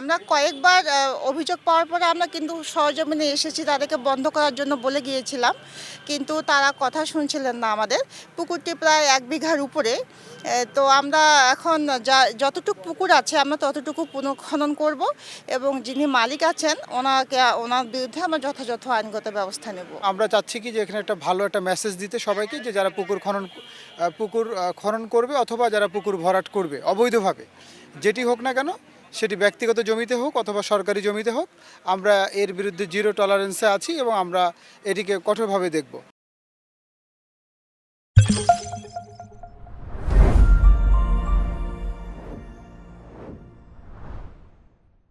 আমরা কয়েকবার অভিযোগ পাওয়ার পরে আমরা কিন্তু সরেজমিনে এসেছি, তাদেরকে বন্ধ করার জন্য বলে গিয়েছিলাম, কিন্তু তারা কথা শুনছিলেন না আমাদের। পুকুরটি প্রায় 1 বিঘার উপরে। তো আমরা এখন যতটুকু পুকুর আছে আমরা ততটুকু পুনঃখনন করব এবং যিনি মালিক আছেন ওনার বিরুদ্ধে আমরা যথাযথ আইনগত ব্যবস্থা নেব। আমরা চাচ্ছি কি যে এখানে একটা ভালো একটা মেসেজ দিতে সবাইকে, যে যারা পুকুর খনন করবে অথবা যারা পুকুর ভরাট করবে অবৈধভাবে, যেটি হোক না কেন, সেটি ব্যক্তিগত জমিতে হোক অথবা সরকারি জমিতে হোক, আমরা এর বিরুদ্ধে জিরো টলারেন্সে আছি এবং আমরা এটিকে কঠোরভাবে দেখব।